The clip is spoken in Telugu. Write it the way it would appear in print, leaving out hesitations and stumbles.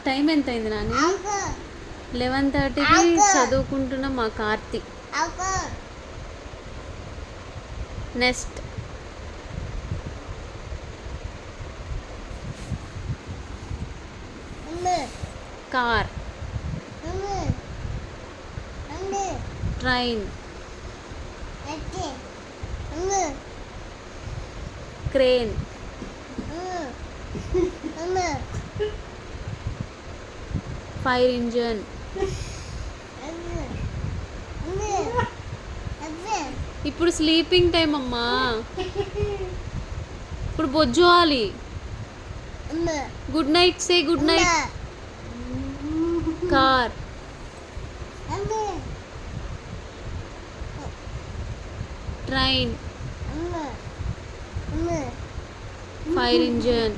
టైం ఎంత అయింది నాని? 11:30కి చదువుకుంటున్న మా Karthi. Next car, train, crane, fire engine. ఇప్పుడు స్లీపింగ్ టైం అమ్మా, ఇప్పుడు బొజ్జోవాలి. Good night, say good night. Car, train, fire engine.